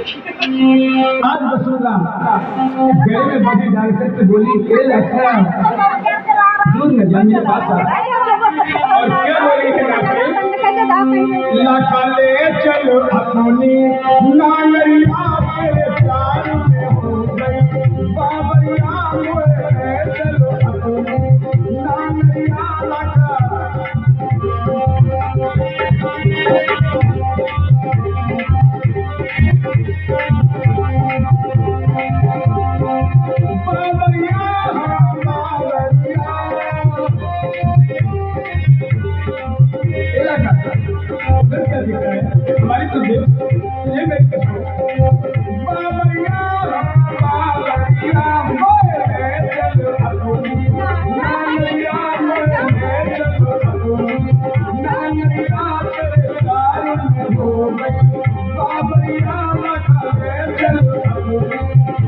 आज रसूलुल्लाह गले में बड़ी डाल करके बोली ए लड़का दूर न जा मेरे पास आ और क्या बोली के लड़का ले चलो अपनी नानरिया तेरे प्यार में हो गई बाबरिया मोरे चलो अपनी नानरिया लड़का हमारी तो ये मेरी कसम बाबरिया बाबरिया मोरे चलो अपनी नानरिया मोरे चलो अपनी नानरिया तेरे प्यार में हो गई बाबरिया मोरे चलो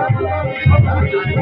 अपनी